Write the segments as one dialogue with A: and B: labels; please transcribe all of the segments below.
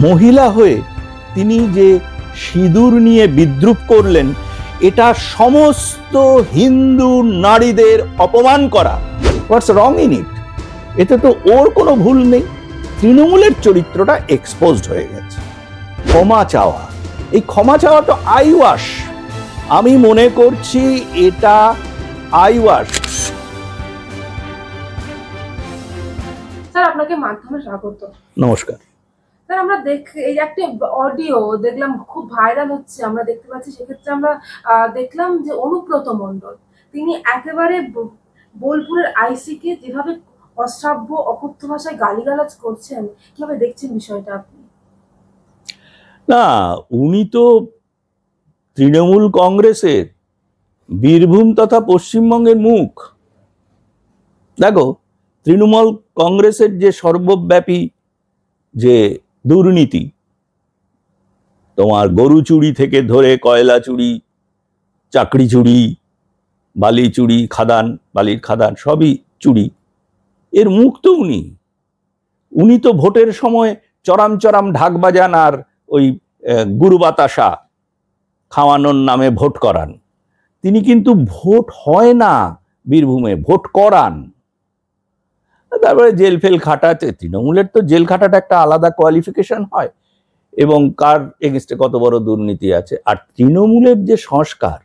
A: মহিলা হয়ে তিনি যে সিঁদুর নিয়ে বিদ্রূপ করলেন, এটা সমস্ত হিন্দু নারীদের অপমান করা। হোয়াটস রং ইন ইট? এতে তো ওর কোনো ভুল নেই। তৃণমূলের চরিত্রটা এক্সপোজড হয়ে গেছে। ক্ষমা চাওয়া, এই ক্ষমা চাওয়া তো আইওয়াশ। আমি মনে করছি এটা আইওয়াশ।
B: স্যার, আপনাকে মাধ্যমে স্বাগত।
A: নমস্কার
B: স্যার, আমরা এই একটা অডিও দেখলাম, খুব ভাইরাল হচ্ছে, আমরা দেখতে পাচ্ছি। সেক্ষেত্রে আমরা দেখলাম যে অনুব্রত মণ্ডল তিনি একেবারে বোলপুরের আইসিকে যেভাবে অশ্রাব্য অকথ্য ভাষায় গালিগালাজ করছেন, কিভাবে দেখছেন বিষয়টা আপনি?
A: না, উনি তো তৃণমূল কংগ্রেসের বীরভূম তথা পশ্চিমবঙ্গের মুখ। দেখো, তৃণমূল কংগ্রেসের যে সর্বব্যাপী যে দুর্নীতি, তোমার গরু চুরি থেকে ধরে কয়লা চুরি, চাকরি চুরি, বালি চুরি, বালির খাদান সবই চুরি, এর মুখ তো উনি তো ভোটের সময় চরাম চরাম ঢাক বাজান আর ওই গুরু বাতাসা খাওয়ানোর নামে ভোট করান। তিনি কিন্তু ভোট হয় না বীরভূমে, ভোট করান। তারপরে জেল ফেল খাটাতে, তৃণমূলের তো জেল খাটাটা একটা আলাদা কোয়ালিফিকেশন হয়, এবং কার এগেনস্টে কত বড় দুর্নীতি আছে। আর তৃণমূলের যে সংস্কার,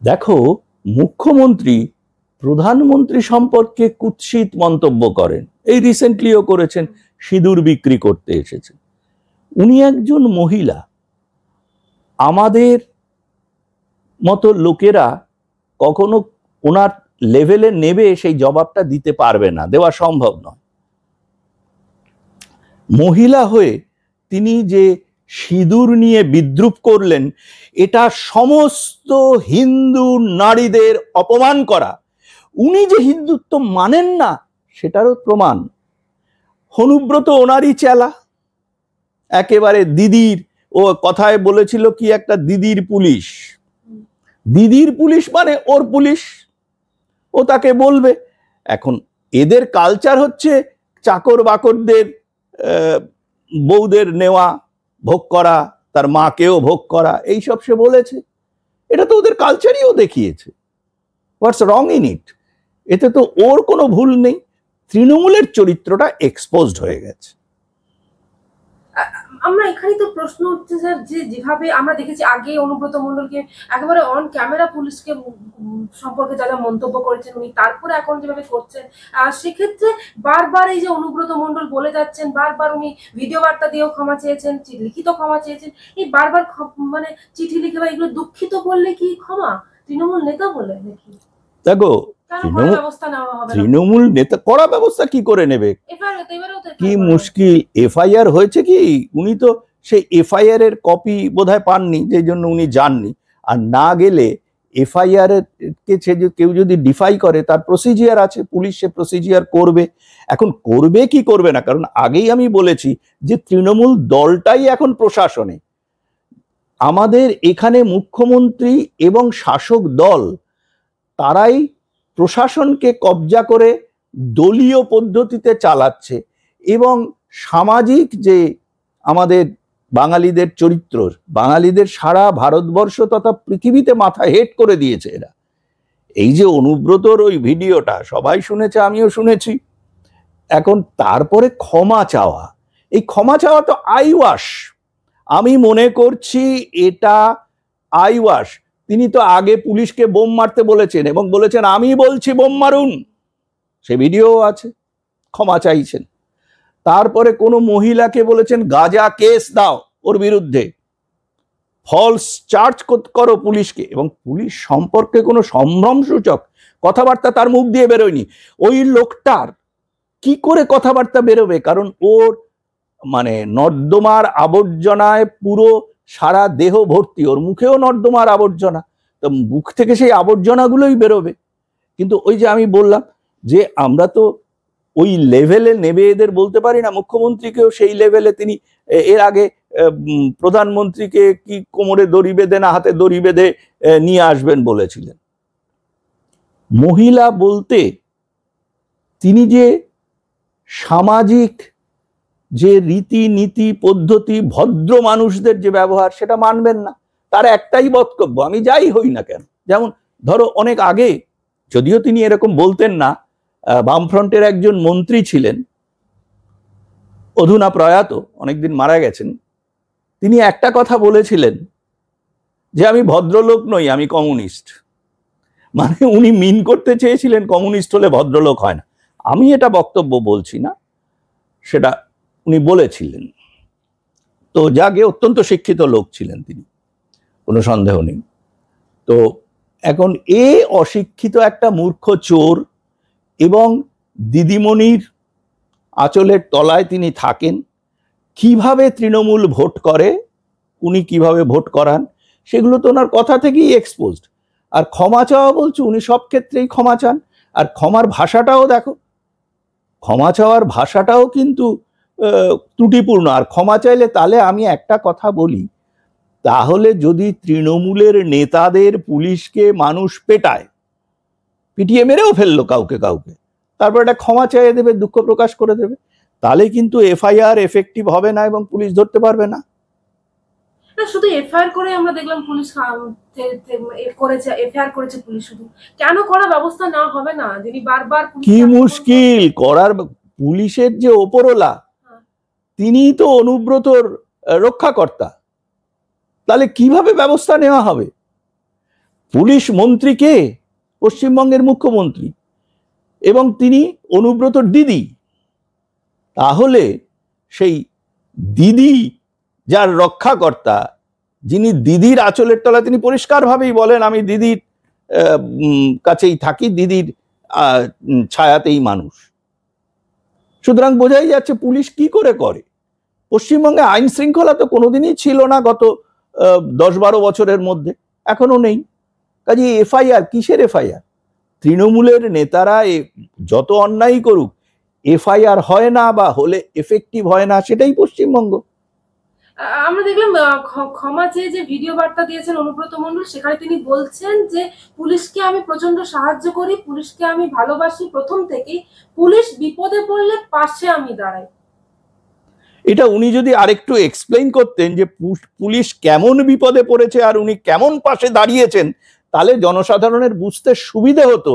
A: দেখো, মুখ্যমন্ত্রী প্রধানমন্ত্রী সম্পর্কে কুৎসিত মন্তব্য করেন, এই রিসেন্টলিও করেছেন, সিঁদুর বিক্রি করতে এসেছেন। উনি একজন মহিলা, আমাদের মতো লোকেরা কখনো ওনার লেভেলে নেবে সেই জবাবটা দিতে পারবে না, দেওয়া সম্ভব নয়। মহিলা হয়ে তিনি যে সিঁদুর নিয়ে বিদ্রূপ করলেন, এটা সমস্ত হিন্দু নারীদের অপমান করা। উনি যে হিন্দুত্ব মানেন না সেটারও প্রমাণ। অনুব্রত ওনারই চেলা, একেবারে দিদির, ও কথায় বলেছিল কি একটা দিদির পুলিশ। দিদির পুলিশ মানে ওর পুলিশ, ও তাকে বলবে। এখন এদের কালচার হচ্ছে চাকর বাকরদের বউদের নেওয়া, ভোগ করা, তার মাকেও ভোগ করা, এইসব সে বলেছে। এটা তো ওদের কালচারই ও দেখিয়েছে। হোয়াটস রং ইন ইট? এতে তো ওর কোনো ভুল নেই। তৃণমূলের চরিত্রটা এক্সপোজড হয়ে গেছে।
B: আমরা এখানে তো প্রশ্ন উঠছে স্যার, যে যেভাবে আমরা দেখেছি আগে অনুব্রত মণ্ডলকে একেবারে অন ক্যামেরা পুলিশকে সম্পর্কে যা যা মন্তব্য করেছেন উনি, তারপরে এখন যেভাবে করছেন, সেক্ষেত্রে বারবার এই যে অনুব্রত মণ্ডল বলে যাচ্ছেন, বারবার উনি ভিডিও বার্তা দিয়েও ক্ষমা চেয়েছেন, লিখিত ক্ষমা চেয়েছেন, এই বারবার মানে চিঠি লিখে বা এগুলো দুঃখিত বললে কি ক্ষমা? তৃণমূল নেতা বলে নাকি?
A: দেখো, তৃণমূল নেতা কড়া ব্যবস্থা কি করে নেবে? কি মুশকিল। এফআইআর হয়েছে কি? উনি তো সেই এফআইআর এর কপি বোধহয় পাননি, যে জন্য উনি যাননি। আর না গেলে এফআইআর কে কেউ যদি ডিফাই করে, তার প্রসিজিয়ার আছে, পুলিশ সে প্রসিজিয়ার করবে। এখন করবে কি করবে না, কারণ আগেই আমি বলেছি যে তৃণমূল দলটাই এখন প্রশাসনে। আমাদের এখানে মুখ্যমন্ত্রী এবং শাসক দল তারাই প্রশাসনকে কবজা করে দলীয় পদ্ধতিতে চালাচ্ছে, এবং সামাজিক যে আমাদের বাঙালিদের চরিত্র, বাঙালিদের সারা ভারতবর্ষ তথা পৃথিবীতে মাথা হেট করে দিয়েছে এরা। এই যে অনুব্রতর ওই ভিডিওটা সবাই শুনেছে, আমিও শুনেছি। এখন তারপরে ক্ষমা চাওয়া, এই ক্ষমা চাওয়া তো আইওয়াশ। আমি মনে করছি এটা আইওয়াশ। তিনি তো আগে পুলিশকে বোম মারতে বলেছেন, এবং বলেছেন আমি বলছি বোম মারুন, সে ভিডিও আছে, ক্ষমা চাইছেন। তারপরে কোনো মহিলাকে বলেছেন গাঁজা কেস দাও ওর বিরুদ্ধে, ফলস চার্জ করো পুলিশকে, এবং পুলিশ সম্পর্কে কোনো সম্ভ্রমসূচক কথাবার্তা তার মুখ দিয়ে বেরোয়নি। ওই লোকটার কি করে কথাবার্তা বেরোবে? কারণ ওর মানে নর্দমার আবর্জনায় পুরো সারা দেহ ভর্তি, ওর মুখেও নর্দমার আবর্জনা, তো মুখ থেকে সেই আবর্জনাগুলোই বেরোবে। কিন্তু ওই যে আমি বললাম যে আমরা তো ওই লেভেলে নেবে এদের বলতে পারি না। মুখ্যমন্ত্রীকেও সেই লেভেলে তিনি এর আগে প্রধানমন্ত্রীকে কি কোমরে দড়ি বেঁধে না হাতে দড়ি বেঁধে নিয়ে আসবেন বলেছিলেন। মহিলা বলতে তিনি যে সামাজিক যে রীতি নীতি পদ্ধতি ভদ্র মানুষদের যে ব্যবহার সেটা মানবেন না। তার একটাই বক্তব্য, আমি যাই হই না কেন। যেমন ধরো অনেক আগে, যদিও তিনি এরকম বলতেন না, বামফ্রন্টের একজন মন্ত্রী ছিলেন, অধুনা প্রয়াত, অনেকদিন মারা গেছেন। তিনি একটা কথা বলেছিলেন যে আমি ভদ্রলোক নই, আমি কমিউনিস্ট। মানে উনি মিন করতে চেয়েছিলেন কমিউনিস্ট হলে ভদ্রলোক হয় না। আমি এটা বক্তব্য বলছি না, সেটা উনি বলেছিলেন। তো যাকে অত্যন্ত শিক্ষিত লোক ছিলেন তিনি, কোনো সন্দেহ নেই। তো এখন এ অশিক্ষিত একটা মূর্খ চোর, এবং দিদিমণির আঁচলের তলায় তিনি থাকেন। কিভাবে তৃণমূল ভোট করে, উনি কিভাবে ভোট করান, সেগুলো তো ওনার কথা থেকেই এক্সপোজড। আর ক্ষমা চাওয়া বলছে, উনি সব ক্ষেত্রেই ক্ষমা চান। আর ক্ষমার ভাষাটাও দেখো, ক্ষমা চাওয়ার ভাষাটাও কিন্তু ত্রুটিপূর্ণ। আর ক্ষমা চাইলে, তাহলে আমি একটা কথা বলি, তাহলে যদি তৃণমূলের নেতাদের পুলিশকে মানুষ পেটায়, পিটিয়ে মেরেও ফেললো কাউকে কাউকে, তারপর একটা ক্ষমা চাইয়ে দেবে, দুঃখ প্রকাশ করে দেবে, তাহলে কিন্তু এফআইআর এফেক্টিভ হবে না এবং পুলিশ ধরতে পারবে না।
B: শুধু এফআইআর করে আমরা দেখলাম পুলিশ করেছে, এফআইআর করেছে পুলিশ, শুধু কেন করা ব্যবস্থা না হবে না? যিনি বারবার
A: কি মুশকিল করার, পুলিশের যে ওপরওয়ালা তিনিই তো অনুব্রতর রক্ষাকর্তা, তাহলে কিভাবে ব্যবস্থা নেওয়া হবে? পুলিশ মন্ত্রী কে? পশ্চিমবঙ্গের মুখ্যমন্ত্রী, এবং তিনি অনুব্রতর দিদি। তাহলে সেই দিদি যার রক্ষাকর্তা, যিনি দিদির আঁচলের তলা, তিনি পরিষ্কারভাবেই বলেন আমি দিদির কাছেই থাকি, দিদির ছায়াতেই মানুষ। সুতরাং বোঝাই যাচ্ছে পুলিশ কি করে করে। পশ্চিমবঙ্গে আইন শৃঙ্খলা তো কোনোদিনই ছিল না গত 10-12 বছরের মধ্যে, এখনো নেই। কাজে এফআইআর কিসের? এফআইআর তৃণমূলের নেতারা যত অন্যায় করুক, এফআইআর হয় না, বা হলে এফেক্টিভ হয় না, সেটাই পশ্চিমবঙ্গ।
B: আমরা দেখলাম ক্ষমা চেয়ে যে ভিডিও বার্তা দিয়েছেন অনুব্রত মণ্ডল, সেখানে তিনি বলছেন যে পুলিশকে আমি প্রচন্ড সাহায্য করি, পুলিশকে আমি ভালোবাসি প্রথম থেকেই, পুলিশ বিপদে পড়লে পাশে আমি দাঁড়াই।
A: এটা উনি যদি আরেকটু এক্সপ্লেইন করতেন যে পুলিশ কেমন বিপদে পড়েছে আর উনি কেমন পাশে দাঁড়িয়েছেন, তাহলে জনসাধারণের বুঝতে সুবিধে হতো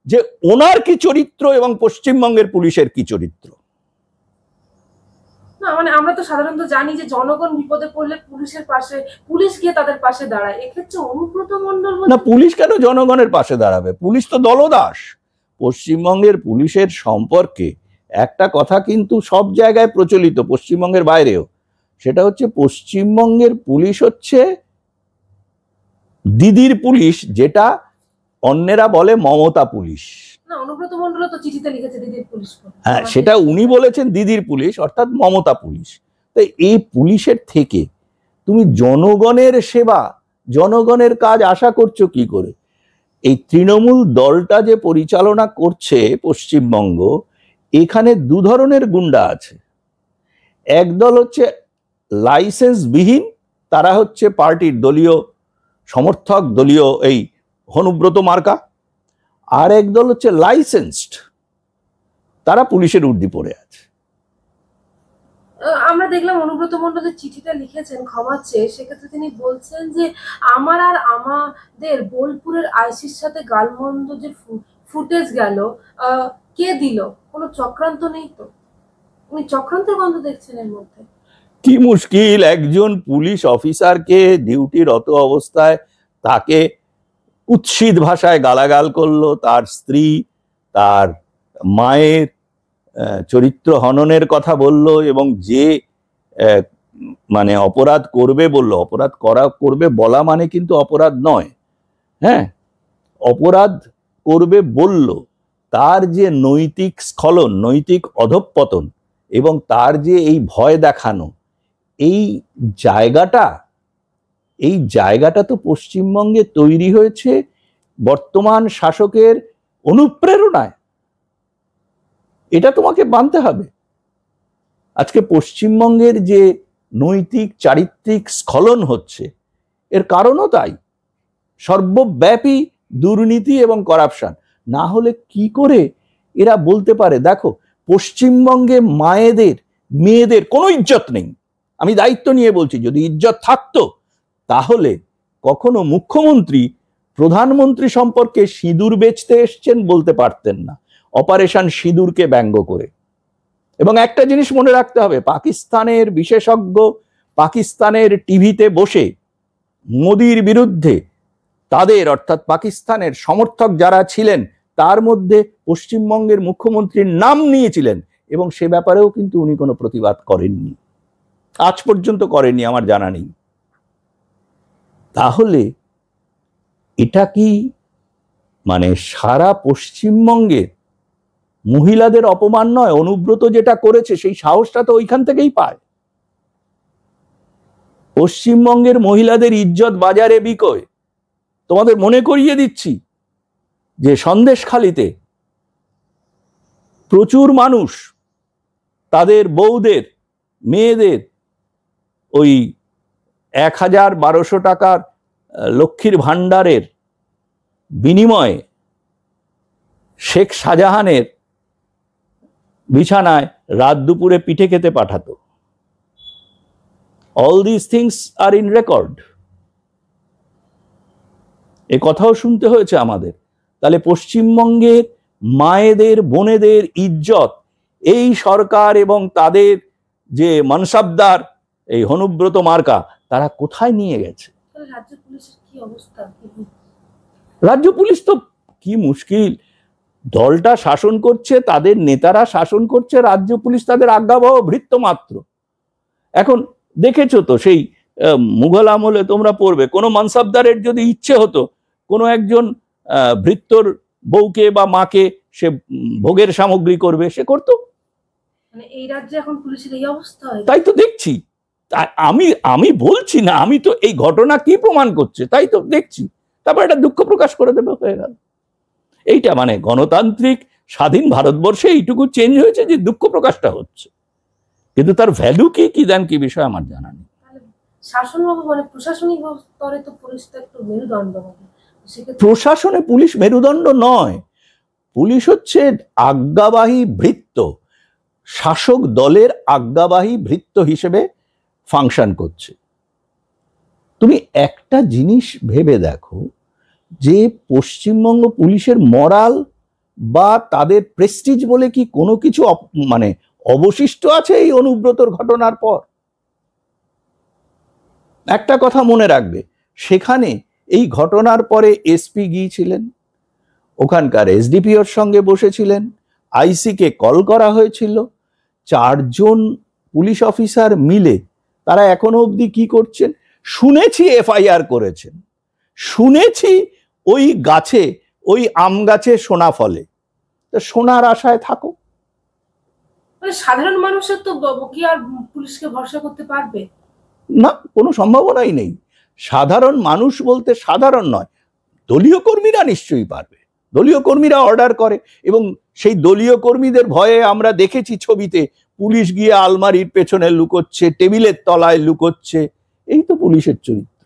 A: যে ওনার কি চরিত্র এবং পশ্চিমবঙ্গের পুলিশের কি চরিত্র।
B: না মানে আমরা তো সাধারণত জানি যে জনগণ বিপদে পড়লে পুলিশের পাশে, পুলিশ গিয়ে তাদের পাশে দাঁড়ায়। এক্ষেত্রে অনুব্রত মণ্ডল
A: না, পুলিশ কেন জনগণের পাশে দাঁড়াবে? পুলিশ তো দলদাস। পশ্চিমবঙ্গের পুলিশের সম্পর্কে একটা কথা কিন্তু সব জায়গায় প্রচলিত, পশ্চিমবঙ্গের বাইরেও, সেটা হচ্ছে পশ্চিমবঙ্গের পুলিশ হচ্ছে দিদির পুলিশ, যেটা অন্যেরা বলে মমতা পুলিশ।
B: না, অনুব্রত মণ্ডল তো চিঠিতে লিখেছে দিদির পুলিশ।
A: হ্যাঁ, সেটা উনি বলেছেন দিদির পুলিশ, অর্থাৎ মমতা পুলিশ। তো এই পুলিশের থেকে তুমি জনগণের সেবা, জনগণের কাজ আশা করছো কি করে? এই তৃণমূল দলটা যে পরিচালনা করছে পশ্চিমবঙ্গ, এখানে দু ধরনের গুন্ডা আছে। একদল হচ্ছে লাইসেন্সবিহীন, তারা হচ্ছে পার্টির দলীয় সমর্থক, দলীয় এই অনুব্রত মার্কা। আর একদল হচ্ছে লাইসেন্সড, তারা পুলিশের উর্দি পড়ে আছে।
B: আমরা দেখলাম অনুব্রত মণ্ডল যে চিঠিটা লিখেছেন ক্ষমা চেয়ে, সেক্ষেত্রে তিনি বলছেন যে আমার আর আমাদের বোলপুরের আইসির সাথে গালমন্দ যে ফুটেজ গেল, কে দিল? কোনো চক্রান্ত নেই তো? উনি চক্রান্তের গন্ধ দেখছেন এর মধ্যে।
A: কি মুশকিল, একজন পুলিশ অফিসারকে ডিউটিরত অবস্থায় তাকে কুৎসিত ভাষায় গালাগাল করলো, তার স্ত্রী, তার মায়ের চরিত্র হননের কথা বলল, এবং যে মানে অপরাধ করবে বলল, অপরাধ করবে বলা মানে কিন্তু অপরাধ নয়, হ্যাঁ, অপরাধ করবে বলল, তার যে নৈতিক স্খলন, নৈতিক অধঃপতন, এবং তার যে এই ভয় দেখানো, এই জায়গাটা তো পশ্চিমবঙ্গে তৈরি হয়েছে বর্তমান শাসকের অনুপ্রেরণায়। এটা তোমাকে মানতে হবে। আজকে পশ্চিমবঙ্গের যে নৈতিক চারিত্রিক স্খলন হচ্ছে, এর কারণও তাই, সর্বব্যাপী দুর্নীতি এবং করাপশন। না হলে কি করে এরা বলতে পারে? দেখো, পশ্চিমবঙ্গে মায়েদের মেয়েদের কোনো ইজ্জত নেই। আমি দায়িত্ব নিয়ে বলছি, যদি ইজ্জত থাকতো তাহলে কখনো মুখ্যমন্ত্রী প্রধানমন্ত্রী সম্পর্কে সিঁদুর বেচতে এসছেন বলতে পারতেন না, অপারেশন সিঁদুরকে ব্যঙ্গ করে। এবং একটা জিনিস মনে রাখতে হবে, পাকিস্তানের বিশেষজ্ঞ পাকিস্তানের টিভিতে বসে মোদির বিরুদ্ধে তাদের অর্থাৎ পাকিস্তানের সমর্থক যারা ছিলেন তার মধ্যে পশ্চিমবঙ্গের মুখ্যমন্ত্রীর নাম নিয়েছিলেন, এবং সে ব্যাপারেও কিন্তু উনি কোনো প্রতিবাদ করেননি, আজ পর্যন্ত করেননি, আমার জানা নেই। তাহলে এটা কি মানে সারা পশ্চিমবঙ্গের মহিলাদের অপমান নয়? অনুব্রত যেটা করেছে সেই সাহসটা তো ওইখান থেকেই পায়। পশ্চিমবঙ্গের মহিলাদের ইজ্জত বাজারে বিকোয়। তোমাদের মনে করিয়ে দিচ্ছি যে সন্দেশখালিতে প্রচুর মানুষ তাদের বউদের, মেয়েদের ওই ১,১২০০ টাকার লক্ষ্মীর ভাণ্ডারের বিনিময়ে শেখ শাহজাহানের বিছানায় রাত দুপুরে পিঠে খেতে পাঠাতো। All this things are in record. এ কথাও শুনতে হয়েছে আমাদের। তাহলে পশ্চিমবঙ্গের মায়েদের, বোনেদের ইজ্জত এই সরকার এবং তাদের যে মনসাবদার এই অনুব্রত মার্কা তারা কোথায় নিয়ে গেছে?
B: রাজ্য পুলিশের কি অবস্থা?
A: রাজ্য পুলিশ তো কি মুশকিল, দলটা শাসন করছে, তাদের নেতারা শাসন করছে, রাজ্য পুলিশ তাদের আজ্ঞাবহ ভৃত্য মাত্র। এখন দেখেছো তো সেই মুঘল আমলে তোমরা পড়বে, কোনো মানসাবদারের যদি ইচ্ছে হতো কোনো একজন ভৃত্যর বউকে বা মাকে সে ভোগের সামগ্রী করবে, সে করতো।
B: মানে এই রাজ্যে এখন পুলিশের এই অবস্থা?
A: তাই তো দেখছি। আমি বলছি না, আমি তো এই ঘটনা কি প্রমাণ করছে তাই তো দেখছি, তারপর এটা দুঃখ প্রকাশ করে দেবে, হয়ে গেল। এইটা মানে গণতান্ত্রিক স্বাধীন ভারতবর্ষে এইটুকু চেঞ্জ হয়েছে যে দুঃখ প্রকাশটা হচ্ছে, কিন্তু তার ভ্যালু কি দেন কি বিষয় আমার জানা নেই।
B: শাসন মানে প্রশাসনিক স্তরে তো পুলিশটা একটু মেরুদণ্ড হবে।
A: প্রশাসনে পুলিশ মেরুদণ্ড নয়, পুলিশ হচ্ছে আজ্ঞাবাহী ভৃত্য, শাসক দলের আজ্ঞাবাহী ভৃত্য হিসেবে ফাংশন করছে। তুমি একটা জিনিস ভেবে দেখো যে পশ্চিমবঙ্গ পুলিশের মরাল বা তাদের প্রেস্টিজ বলে কি কোনো কিছু মানে অবশিষ্ট আছে এই অনুব্রতর ঘটনার পর? একটা কথা মনে রাখবে, সেখানে এই ঘটনার পরে এসপি গিয়েছিলেন, ওখানকার এসডিপিওর সঙ্গে বসেছিলেন, আইসিকে কল করা হয়েছিল, 4 জন পুলিশ অফিসার মিলে তারা এখনো অবধি কি করছেন? শুনেছি এফআইআর করেছেন, শুনেছি ওই গাছে, ওই আম গাছে সোনা ফলে, তো সোনার আশায় থাকো।
B: মানে সাধারণ মানুষের তো কি আর পুলিশকে ভরসা করতে পারবে?
A: না, কোনো সম্ভাবনাই নেই। সাধারণ মানুষ বলতে সাধারণ নয়, দলীয় কর্মীরা নিশ্চয়ই পারবে। দলীয় কর্মীরা অর্ডার করে, এবং সেই দলীয় কর্মীদের ভয়ে আমরা দেখেছি ছবিতে পুলিশ গিয়ে আলমারির পেছনে লুকোচ্ছে, টেবিলের তলায় লুকোচ্ছে। এই তো পুলিশের চরিত্র।